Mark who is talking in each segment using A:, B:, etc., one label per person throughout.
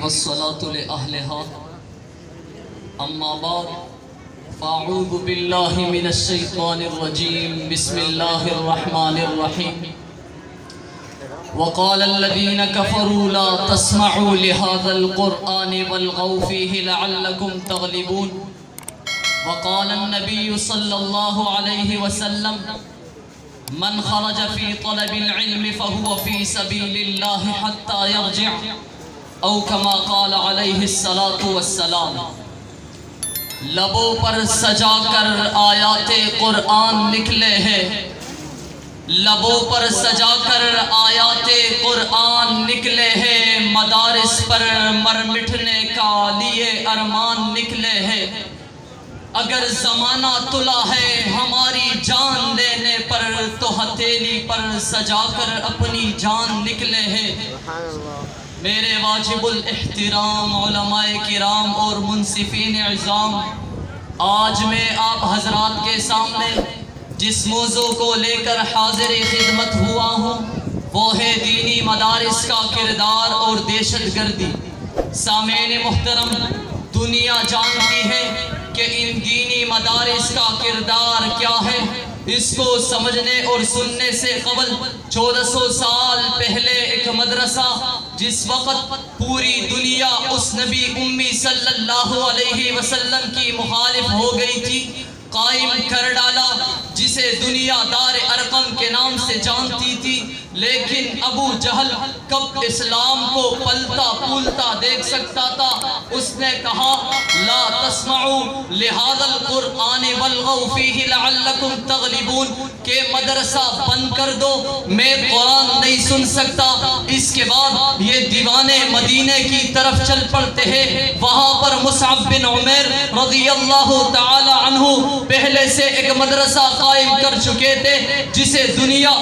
A: والصلاة لأهلها أما بعد فأعوذ بالله من الشيطان الرجيم بسم الله الرحمن الرحيم وقال الذين كفروا لا تسمعوا لهذا القرآن والغوا فيه لعلكم تغلبون وقال النبي صلى الله عليه وسلم من خرج في طلب العلم فهو في سبيل الله حتى يرجع او کما قال علیہ الصلاۃ والسلام۔ لبوں پر سجا کر آیات قرآن نکلے ہیں، لبوں پر سجا کر آیات قرآن نکلے ہیں، مدارس پر مر مٹنے کا لیے ارمان نکلے ہیں۔ اگر زمانہ تلا ہے ہماری جان لینے پر تو ہتھیلی پر سجا کر اپنی جان نکلے ہیں۔ میرے واجب الاحترام علماء کرام اور منصفین عظام، آج میں آپ حضرات کے سامنے جس موضوع کو لے کر حاضر خدمت ہوا ہوں وہ ہے دینی مدارس کا کردار اور دہشت گردی۔ سامعین محترم، دنیا جانتی ہے کہ ان دینی مدارس کا کردار کیا ہے۔ اس کو سمجھنے اور سننے سے قبل 1400 سال پہلے ایک مدرسہ جس وقت پوری دنیا اس نبی امی صلی اللہ علیہ وسلم کی مخالف ہو گئی تھی، قائم کر ڈالا، جسے دنیا دار ارقم کے نام سے جانتی تھی۔ لیکن ابو جہل کب اسلام کو پلتا پھولتا دیکھ سکتا تھا، اس نے کہا لا تسمعوا لهذا القرآن والغوا فيه لعلكم تغلبون، کہ مدرسہ بند کر دو، میں قرآن نہیں سن سکتا۔ اس کے بعد یہ دیوانے مدینے کی طرف چل پڑتے ہیں۔ وہاں پر مصعب بن عمیر رضی اللہ تعالی عنہ پہلے سے ایک مدرسہ قائم کر چکے تھے جسے دنیا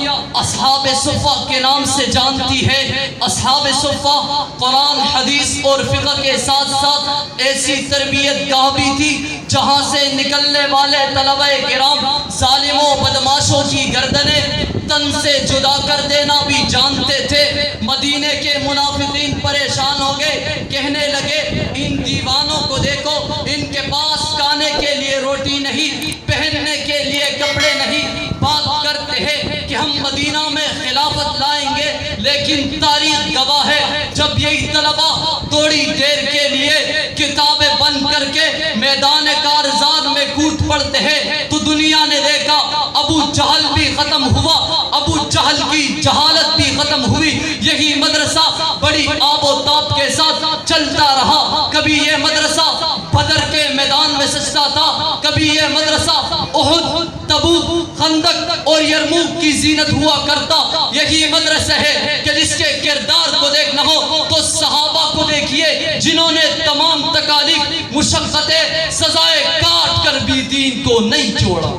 A: اصحاب صفہ کے نام سے جانتی ہے۔ اصحاب صفہ قرآن، حدیث اور فقہ کے ساتھ ساتھ ایسی تربیت گاہ بھی تھی جہاں سے نکلنے والے طلبہ کرام ظالموں بدماشوں کی گردنیں تن سے جدا کر دینا بھی جانتے تھے۔ مدینے کے منافقین پریشان ہو گئے، کہنے لگے ان دیوانوں کو دیکھو، ان کے پاس کھانے کے لیے روٹی نہیں، پہننے کے لیے کپڑے نہیں، بات کرتے ہیں کہ ہم مدینہ میں خلافت لائیں گے، لیکن تاریخ گواہ ہے جب یہی طلبہ تھوڑی دیر کے لیے کتابیں بند کر کے میدان کارزار میں کود پڑتے ہیں تو دنیا نے دیکھا ابو جہل بھی ختم ہوا، ابو جہل کی جہالت بھی ختم ہوئی۔ یہی مدرسہ بڑی آب و تاب کے ساتھ چلتا رہا۔ کبھی یہ مدرسہ بدر کے میدان میں سجتا تھا، کبھی یہ مدرسہ احد، تبوک، خندق اور یرموک کی زینت ہوا کرتا۔ یہی مدرسہ ہے کہ جس کے کردار کو دیکھنا ہو تو صحابہ کو دیکھیے جنہوں نے تمام تکالیف، مشقتیں، سزائے کاٹ کر بھی دین کو نہیں چھوڑا۔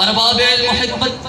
A: ارباب محبت،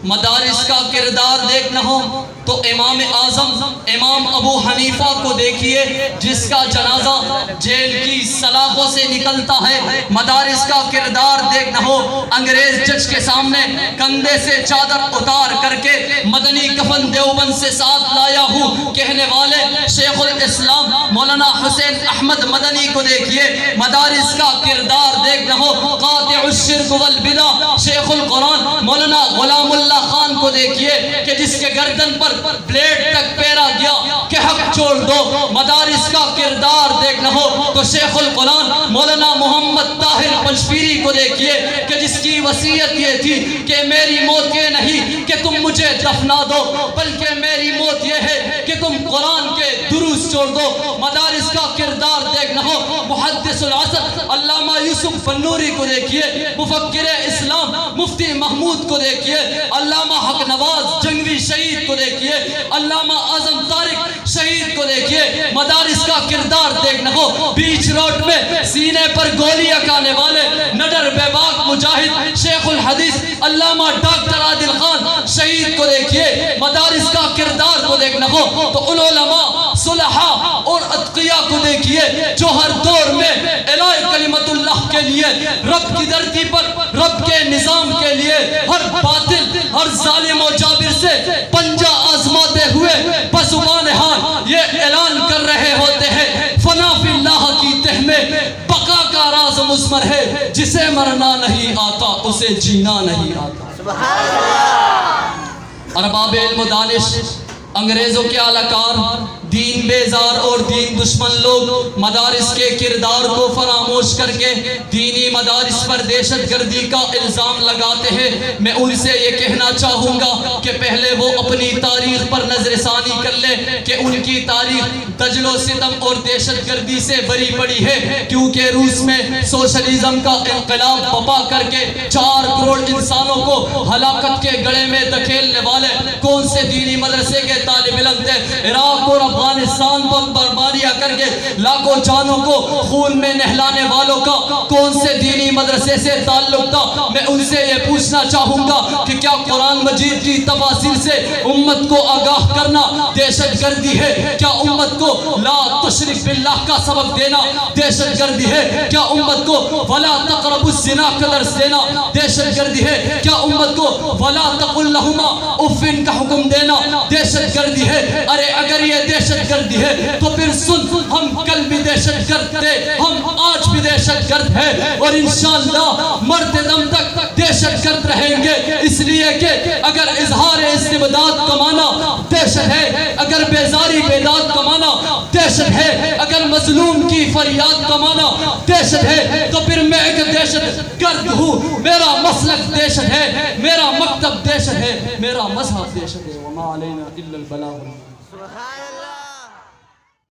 A: مدارس کا کردار دیکھنا ہو تو امام اعظم امام ابو حنیفہ کو دیکھیے جس کا جنازہ جیل کی سلاخوں سے نکلتا ہے۔ مدارس کا کردار دیکھنا ہو، انگریز جج کے سامنے کندھے سے چادر اتار کر کے مدنی کفن دیوبند سے ساتھ لایا ہوں کہنے والے شیخ الاسلام مولانا حسین احمد مدنی کو دیکھیے۔ مدارس کا کردار دیکھنا ہو، قاطع الشرک والبدع شیخ القرآن مولانا غلام اللہ خان کو دیکھیے کہ جس کے گردن پر بلیڈ تک پیرا گیا کہ حق چھوڑ دو۔ مدارس کا کردار دیکھنا ہو تو شیخ القرآن مولانا محمد طاہر پنجپیری کو دیکھیے کہ جس کی وصیت یہ تھی کہ میری موت یہ نہیں کہ تم مجھے دفنا دو، بلکہ میری موت یہ ہے کہ تم قرآن کے دروس چھوڑ دو۔ مدارس کا کردار دیکھنا ہو، محدث العصر علامہ یوسف فنوری کو دیکھیے، مفکر اسلام مفتی محمود کو دیکھیے، علامہ حق نواز جنگوی شہید کو دیکھیے، علامہ اعظم طارق شہید کو دیکھیے۔ مدارس کا کردار دیکھنا ہو، بیچ روڈ میں سینے پر گولیاں کھانے والے نڈر بے باک مجاہد شیخ الحدیث علامہ ڈاکٹر عادل خان شہید کو دیکھیے۔ مدارس کا کردار کو دیکھنا ہو تو ان علماء، صلحاء اور اتقیاء کو دیکھیے جو ہر دور میں اعلاء کلمت اللہ کے لیے، رب کی دھرتی پر رب کے نظام کے لیے ہر باطل، ہر
B: ظالم و جابر سے پنجہ آزماتے ہوئے بزبان حال یہ اعلان کر رہے ہوتے ہیں فنا فی اللہ کی تہ میں بقا کا راز مضمر ہے، جسے مرنا نہیں آتا اسے جینا نہیں آتا۔
C: سبحان اللہ۔
B: ارباب علم و دانش، انگریزوں کے اعلیکار، دین بیزار اور دین دشمن لوگ مدارس کے کردار کو فراموش کر کے دینی مدارس پر دہشت گردی کا الزام لگاتے ہیں۔ میں ان سے یہ کہنا چاہوں گا کہ پہلے وہ اپنی تاریخ پر نظر ثانی کر لے کہ ان کی تاریخ دجل و ستم اور دہشت گردی سے بری پڑی ہے، کیونکہ روس میں سوشلزم کا انقلاب بپا کر کے 4 کروڑ انسانوں کو ہلاکت کے گڑھے میں دھکیلنے والے کون سے دینی مدرسے کے طالب علم تھے؟ عراق اور افغانستان پر بربادیاں کر کے لاکھوں جانوں کو خون میں نہلانے والوں کا کون سے دینی مدرسے سے تعلق تھا؟ میں ان سے یہ پوچھنا چاہوں گا کہ کیا قرآن مجید کی تفاسیر سے امت کو آگاہ کرنا دہشت گردی ہے؟ کیا امت کو لا تشرک باللہ کا سبق دینا دہشت گردی ہے؟ کیا امت کو ولا تقربوا الزنا کا درس دینا دہشت گردی ہے؟ کیا امت کو ولا تقل لہما اف کا حکم دینا دہشت گردی ہے؟ ارے اگر یہ دہشت گردی ہے تو پھر سن، ہم کل بھی دہشت گرد تھے، ہم آج بھی دہشت گرد ہیں، اور انشاءاللہ مرتے دم تک دہشت گرد رہیں گے، اس لیے کہ اگر اظہار استبداد کمانا دہشت ہے، اگر بیزاری بیداد کمانا دہشت ہے، اگر مظلوم کی فریاد کمانا دہشت ہے، تو پھر میں ایک دہشت گرد ہوں۔ میرا مسلک دہشت ہے، میرا مکتب دہشت ہے، میرا مذہب دہشت ہے۔ وما علینا الا البلاغ۔